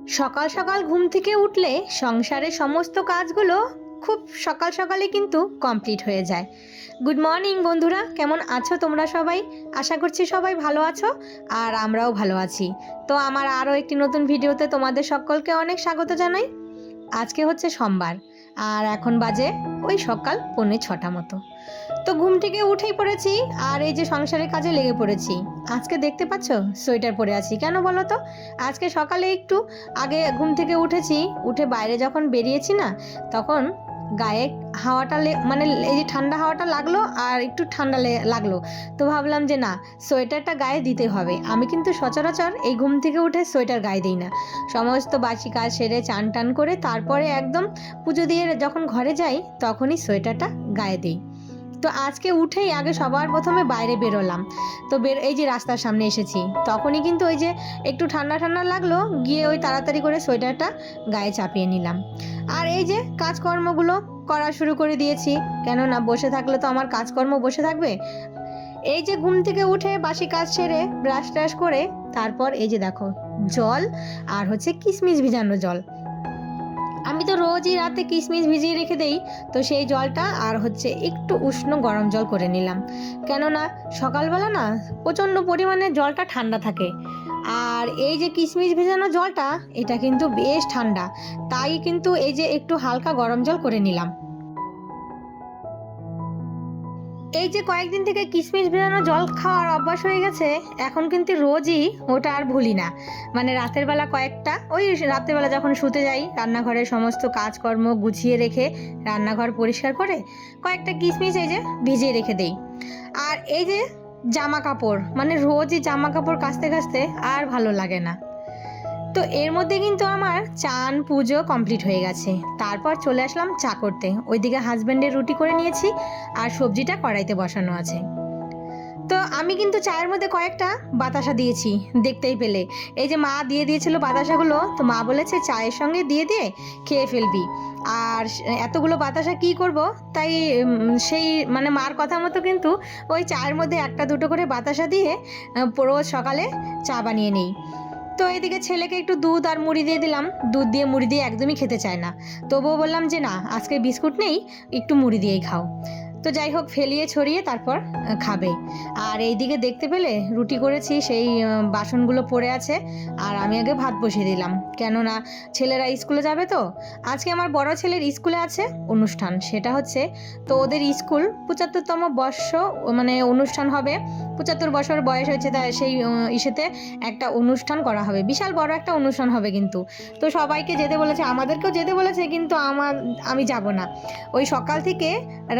সকাল সকাল ঘুম থেকে উঠলে সংসারের সমস্ত কাজগুলো খুব সকাল সকালে কিন্তু কমপ্লিট হয়ে যায়। গুড মর্নিং বন্ধুরা, কেমন আছো তোমরা সবাই? আশা করছি সবাই ভালো আছো আর আমরাও ভালো আছি। তো আমার আরও একটি নতুন ভিডিওতে তোমাদের সকলকে অনেক স্বাগত জানাই। আজকে হচ্ছে সোমবার আর এখন বাজে ওই সকাল 5:45 মতো। তো ঘুম থেকে উঠেই পড়েছি আর এই যে সংসারের কাজে লেগে পড়েছি। আজকে দেখতে পাচ্ছ সোয়েটার পরে আছি, কেন বলো তো? আজকে সকালে একটু আগে ঘুম থেকে উঠেছি, উঠে বাইরে যখন বেরিয়েছি না, তখন গায়ে হাওয়াটা মানে এই যে ঠান্ডা হাওয়াটা লাগলো আর একটু ঠান্ডা লাগলো। তো ভাবলাম যে না, সোয়েটারটা গায়ে দিতে হবে। আমি কিন্তু সচরাচর এই ঘুম থেকে উঠে সোয়েটার গায়ে দিই না। সমস্ত বাসি কাজ সেরে চান টান করে তারপরে একদম পুজো দিয়ে যখন ঘরে যাই তখনই সোয়েটারটা গায়ে দিই। তো আজকে উঠেই আগে সবার প্রথমে বাইরে বেরোলাম। তো এই যে রাস্তার সামনে এসেছি, তখনই কিন্তু ওই যে একটু ঠান্ডা ঠান্ডা লাগলো, গিয়ে ওই তাড়াতাড়ি করে সোয়েটারটা গায়ে চাপিয়ে নিলাম। আর এই যে কাজকর্মগুলো করা শুরু করে দিয়েছি, কেননা বসে থাকলে তো আমার কাজকর্ম বসে থাকবে। এই যে ঘুম থেকে উঠে বাসি কাজ সেরে ব্রাশ ট্রাশ করে তারপর এই যে দেখো জল আর হচ্ছে কিশমিশ ভিজানো জল। আমি তো রোজই রাতে কিশমিশ ভিজিয়ে রেখে দেই, তো সেই জলটা আর হচ্ছে একটু উষ্ণ গরম জল করে নিলাম। কেননা সকালবেলা না প্রচণ্ড পরিমাণে জলটা ঠান্ডা থাকে, আর এই যে কিশমিশ ভেজানো জলটা এটা কিন্তু বেশ ঠান্ডা, তাই কিন্তু এই যে একটু হালকা গরম জল করে নিলাম। এই যে কয়েকদিন থেকে কিশমিশ ভেজানো জল খাওয়ার অভ্যাস হয়ে গেছে, এখন কিন্তু রোজই ওটা আর ভুলি না। মানে রাতের বেলা কয়েকটা, ওই রাতের বেলা যখন শুতে যাই রান্নাঘরের সমস্ত কাজকর্ম গুছিয়ে রেখে রান্নাঘর পরিষ্কার করে কয়েকটা কিশমিশ এই যে ভিজিয়ে রেখে দেই। আর এই যে জামা কাপড়, মানে রোজই জামা কাপড় কাচতে কাচতে আর ভালো লাগে না। তো এর মধ্যে কিন্তু আমার চান পুজো কমপ্লিট হয়ে গেছে। তারপর চলে আসলাম চা করতে। ওইদিকে হাজব্যান্ডের রুটি করে নিয়েছি আর সবজিটা কড়াইতে বসানো আছে। তো আমি কিন্তু চায়ের মধ্যে কয়েকটা বাতাসা দিয়েছি, দেখতেই পেলে। এই যে মা দিয়ে দিয়েছিল বাতাসাগুলো, তো মা বলেছে চায়ের সঙ্গে দিয়ে দিয়ে খেয়ে ফেলবি। আর এতগুলো বাতাসা কি করব, তাই সেই মানে মার কথা মতো কিন্তু ওই চায়ের মধ্যে একটা দুটো করে বাতাসা দিয়ে রোজ সকালে চা বানিয়ে নিই। তো এদিকে ছেলেকে একটু দুধ আর মুড়ি দিয়ে দিলাম। দুধ দিয়ে মুড়ি দিয়ে একদমই খেতে চায় না, তবুও বললাম যে না, আজকে বিস্কুট নেই, একটু মুড়ি দিয়েই খাও। তো যাই হোক, ফেলিয়ে ছড়িয়ে তারপর খাবে। আর এইদিকে দেখতে পেলে রুটি করেছি, সেই বাসনগুলো পড়ে আছে। আর আমি আগে ভাত বসিয়ে দিলাম, কেননা ছেলেরা স্কুলে যাবে। তো আজকে আমার বড় ছেলের স্কুলে আছে অনুষ্ঠান, সেটা হচ্ছে তো ওদের স্কুল 75তম বর্ষ মানে অনুষ্ঠান হবে। 75 বছর বয়স হয়েছে, তাই সেই ইসেতে একটা অনুষ্ঠান করা হবে, বিশাল বড় একটা অনুষ্ঠান হবে কিন্তু। তো সবাইকে যেতে বলেছে, আমাদেরকেও যেতে বলেছে, কিন্তু আমি যাব না। ওই সকাল থেকে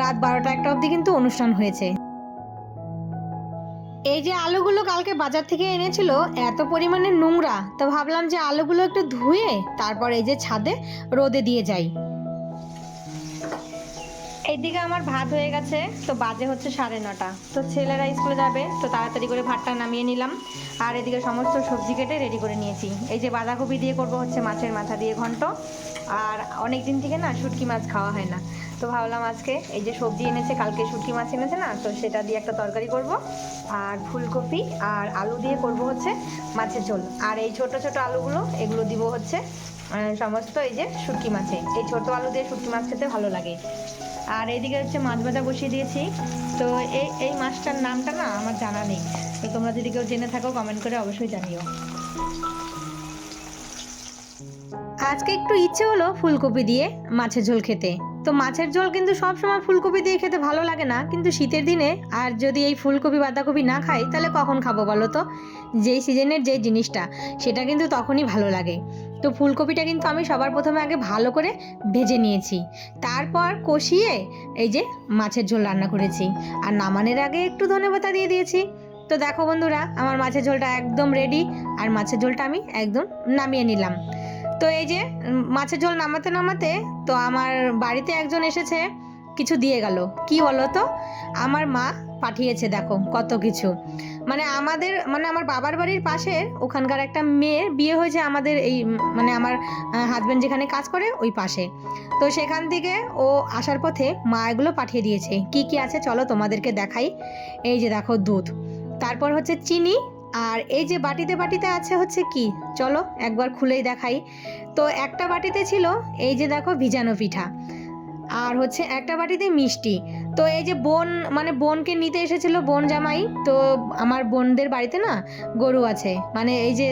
রাত 12টা 1টা অবধি কিন্তু অনুষ্ঠান হয়েছে। এই যে আলুগুলো কালকে বাজার থেকে এনেছিল, এত পরিমাণে নোংরা, তো ভাবলাম যে আলুগুলো একটু ধুয়ে তারপর এই যে ছাদে রোদে দিয়ে যাই। এইদিকে আমার ভাত হয়ে গেছে, তো বাজে হচ্ছে 9:30। তো ছেলেরা স্কুলে যাবে, তো তাড়াতাড়ি করে ভাতটা নামিয়ে নিলাম। আর এদিকে সমস্ত সবজি কেটে রেডি করে নিয়েছি। এই যে বাঁধাকপি দিয়ে করব হচ্ছে মাছের মাথা দিয়ে ঘন্ট। আর অনেক দিন থেকে না শুটকি মাছ খাওয়া হয় না, তো ভাবলাম আজকে এই যে সবজি এনেছে, কালকে শুটকি মাছ এনেছে না, তো সেটা দিয়ে একটা তরকারি করব। আর ফুলকপি আর আলু দিয়ে করব হচ্ছে মাছের ঝোল। আর এই ছোট ছোট আলুগুলো এগুলো দিব হচ্ছে সমস্ত এই যে শুটকি মাছে। এই ছোট আলু দিয়ে শুটকি মাছ খেতে ভালো লাগে। আর এইদিকে হচ্ছে মাছ ভাজা বসিয়ে দিয়েছি। তো এই মাছটার নামটা না আমার জানা নেই, তো তোমরা যদি কেউ জেনে থাকো কমেন্ট করে অবশ্যই জানিও। আজকে একটু ইচ্ছে হলো ফুলকপি দিয়ে মাছের ঝোল খেতে। তো মাছের ঝোল কিন্তু সবসময় ফুলকপি দিয়ে খেতে ভালো লাগে না, কিন্তু শীতের দিনে আর যদি এই ফুলকপি বাঁধাকপি না খাই তাহলে কখন খাবো বলো তো? যেই সিজনের যেই জিনিসটা সেটা কিন্তু তখনই ভালো লাগে। তো ফুলকপিটা কিন্তু আমি সবার প্রথমে আগে ভালো করে ভেজে নিয়েছি, তারপর কষিয়ে এই যে মাছের ঝোল রান্না করেছি। আর নামানোর আগে একটু ধনেপাতা দিয়ে দিয়েছি। তো দেখো বন্ধুরা, আমার মাছের ঝোলটা একদম রেডি। আর মাছের ঝোলটা আমি একদম নামিয়ে নিলাম। তো এই যে মাছের ঝোল নামাতে নামাতে তো আমার বাড়িতে একজন এসেছে, কিছু দিয়ে গেল। কি বলো তো? আমার মা পাঠিয়েছে, দেখো কত কিছু। মানে আমার বাবার বাড়ির পাশের ওখানকার একটা মেয়ের বিয়ে হয়েছে আমাদের এই মানে আমার হাজব্যান্ড যেখানে কাজ করে ওই পাশে। তো সেখান থেকে ও আসার পথে মা এগুলো পাঠিয়ে দিয়েছে। কি কি আছে চলো তোমাদেরকে দেখাই। এই যে দেখো দুধ, তারপর হচ্ছে চিনি, আর এই যে বাটিতে বাটিতে আছে হচ্ছে কি, চলো একবার খুলেই দেখাই। তো একটা বাটিতে ছিল এই যে দেখো ভিজানো পিঠা, আর হচ্ছে একটা বাটিতে মিষ্টি। তো এই যে বোন মানে বোনকে নিতে এসেছিল বোন জামাই, তো আমার বোনদের বাড়িতে না গরু আছে, মানে এই যে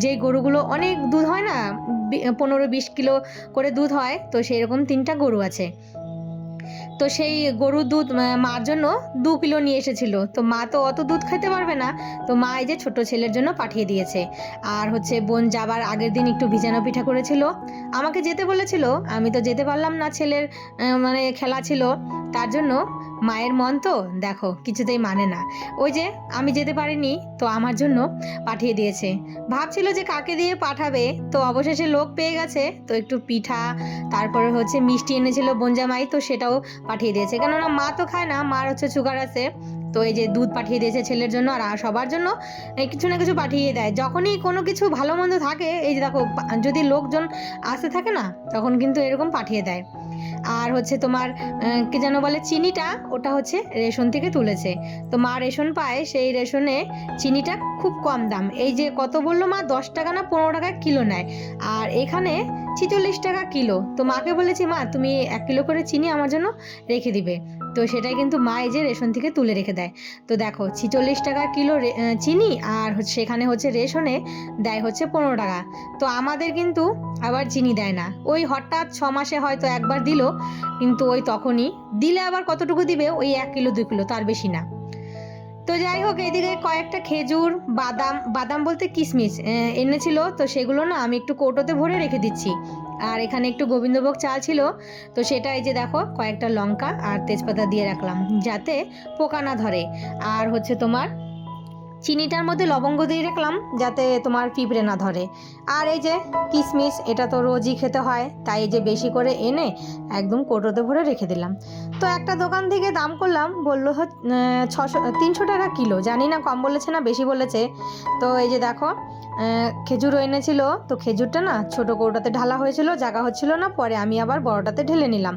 যে গরুগুলো অনেক দুধ হয় না, 15-20 কিলো করে দুধ হয়, তো সেই রকম 3টা গরু আছে। তো সেই গরুর দুধ মার জন্য 2 কিলো নিয়ে এসেছিল। তো মা তো অত দুধ খেতে পারবে না, তো মা এই যে ছোট ছেলের জন্য পাঠিয়ে দিয়েছে। আর হচ্ছে বোন যাবার আগের দিন একটু ভিজানো পিঠা করেছিল, আমাকে যেতে বলেছিল, আমি তো যেতে পারলাম না, ছেলের মানে খেলা ছিল, তার জন্য মায়ের মন তো দেখো কিছুতেই মানে না, ওই যে আমি যেতে পারিনি, তো আমার জন্য পাঠিয়ে দিয়েছে। ভাবছিল যে কাকে দিয়ে পাঠাবে, তো অবশেষে লোক পেয়ে গেছে, তো একটু পিঠা তারপরে হচ্ছে মিষ্টি এনেছিল বোনজামাই, তো সেটাও পাঠিয়ে দিয়েছে, কেননা মা তো খায় না, মার হচ্ছে সুগার আছে। তো এই যে দুধ পাঠিয়ে দিয়েছে ছেলের জন্য, আর সবার জন্য কিছু না কিছু পাঠিয়ে দেয়, যখনই কোনো কিছু ভালো মন্দ থাকে, এই যে দেখো যদি লোকজন আসতে থাকে না, তখন কিন্তু এরকম পাঠিয়ে দেয়। আর হচ্ছে তোমার কি যেন বলে চিনিটা, ওটা হচ্ছে রেশন থেকে তুলেছে, তো মা রেশন পায়, সেই রেশনে চিনিটা খুব কম দাম, এই যে কত বললো মা, 10 টাকা না 15 টাকা কিলো নেয়, আর এখানে 46 টাকা কিলো। তো মাকে বলেছি মা তুমি 1 কিলো করে চিনি আমার জন্য রেখে দিবে, তো সেটাই কিন্তু মা এই যে রেশন থেকে তুলে রেখে দেয়। তো দেখো 46 টাকা কিলো চিনি, আর সেখানে হচ্ছে রেশনে দেয় হচ্ছে 15 টাকা। তো আমাদের কিন্তু আবার চিনি দেয় না, ওই হঠাৎ 6 মাসে হয়তো একবার দিল, কিন্তু ওই তখনই দিলে আবার কতটুকু দিবে, ওই 1 কিলো 2 কিলো, তার বেশি না। তো যাই হোক, এইদিকে কয়েকটা খেজুর, বাদাম বাদাম বলতে কিশমিশ এনেছিল, তো সেগুলো না আমি একটু কৌটোতে ভরে রেখে দিচ্ছি। আর এখানে একটু গোবিন্দভোগ চাল ছিল, তো সেটা এই যে দেখো কয়েকটা লঙ্কা আর তেজপাতা দিয়ে রাখলাম যাতে পোকা না ধরে। আর হচ্ছে তোমার চিনিটার মধ্যে লবঙ্গ দিয়ে রাখলাম যাতে তোমার পিঁপড়ে না ধরে। আর এই যে কিশমিশ, এটা তো রোজই খেতে হয়, তাই এই যে বেশি করে এনে একদম কৌটোতে ভরে রেখে দিলাম। তো একটা দোকান থেকে দাম করলাম, বললো 300 টাকা কিলো, জানি না কম বলেছে না বেশি বলেছে। তো এই যে দেখো খেজুরও এনেছিল, তো খেজুরটা না ছোট কৌটাতে ঢালা হয়েছিল, জায়গা হচ্ছিল না, পরে আমি আবার বড়টাতে ঢেলে নিলাম।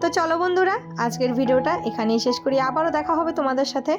তো চলো বন্ধুরা, আজকের ভিডিওটা এখানেই শেষ করি, আবারও দেখা হবে তোমাদের সাথে।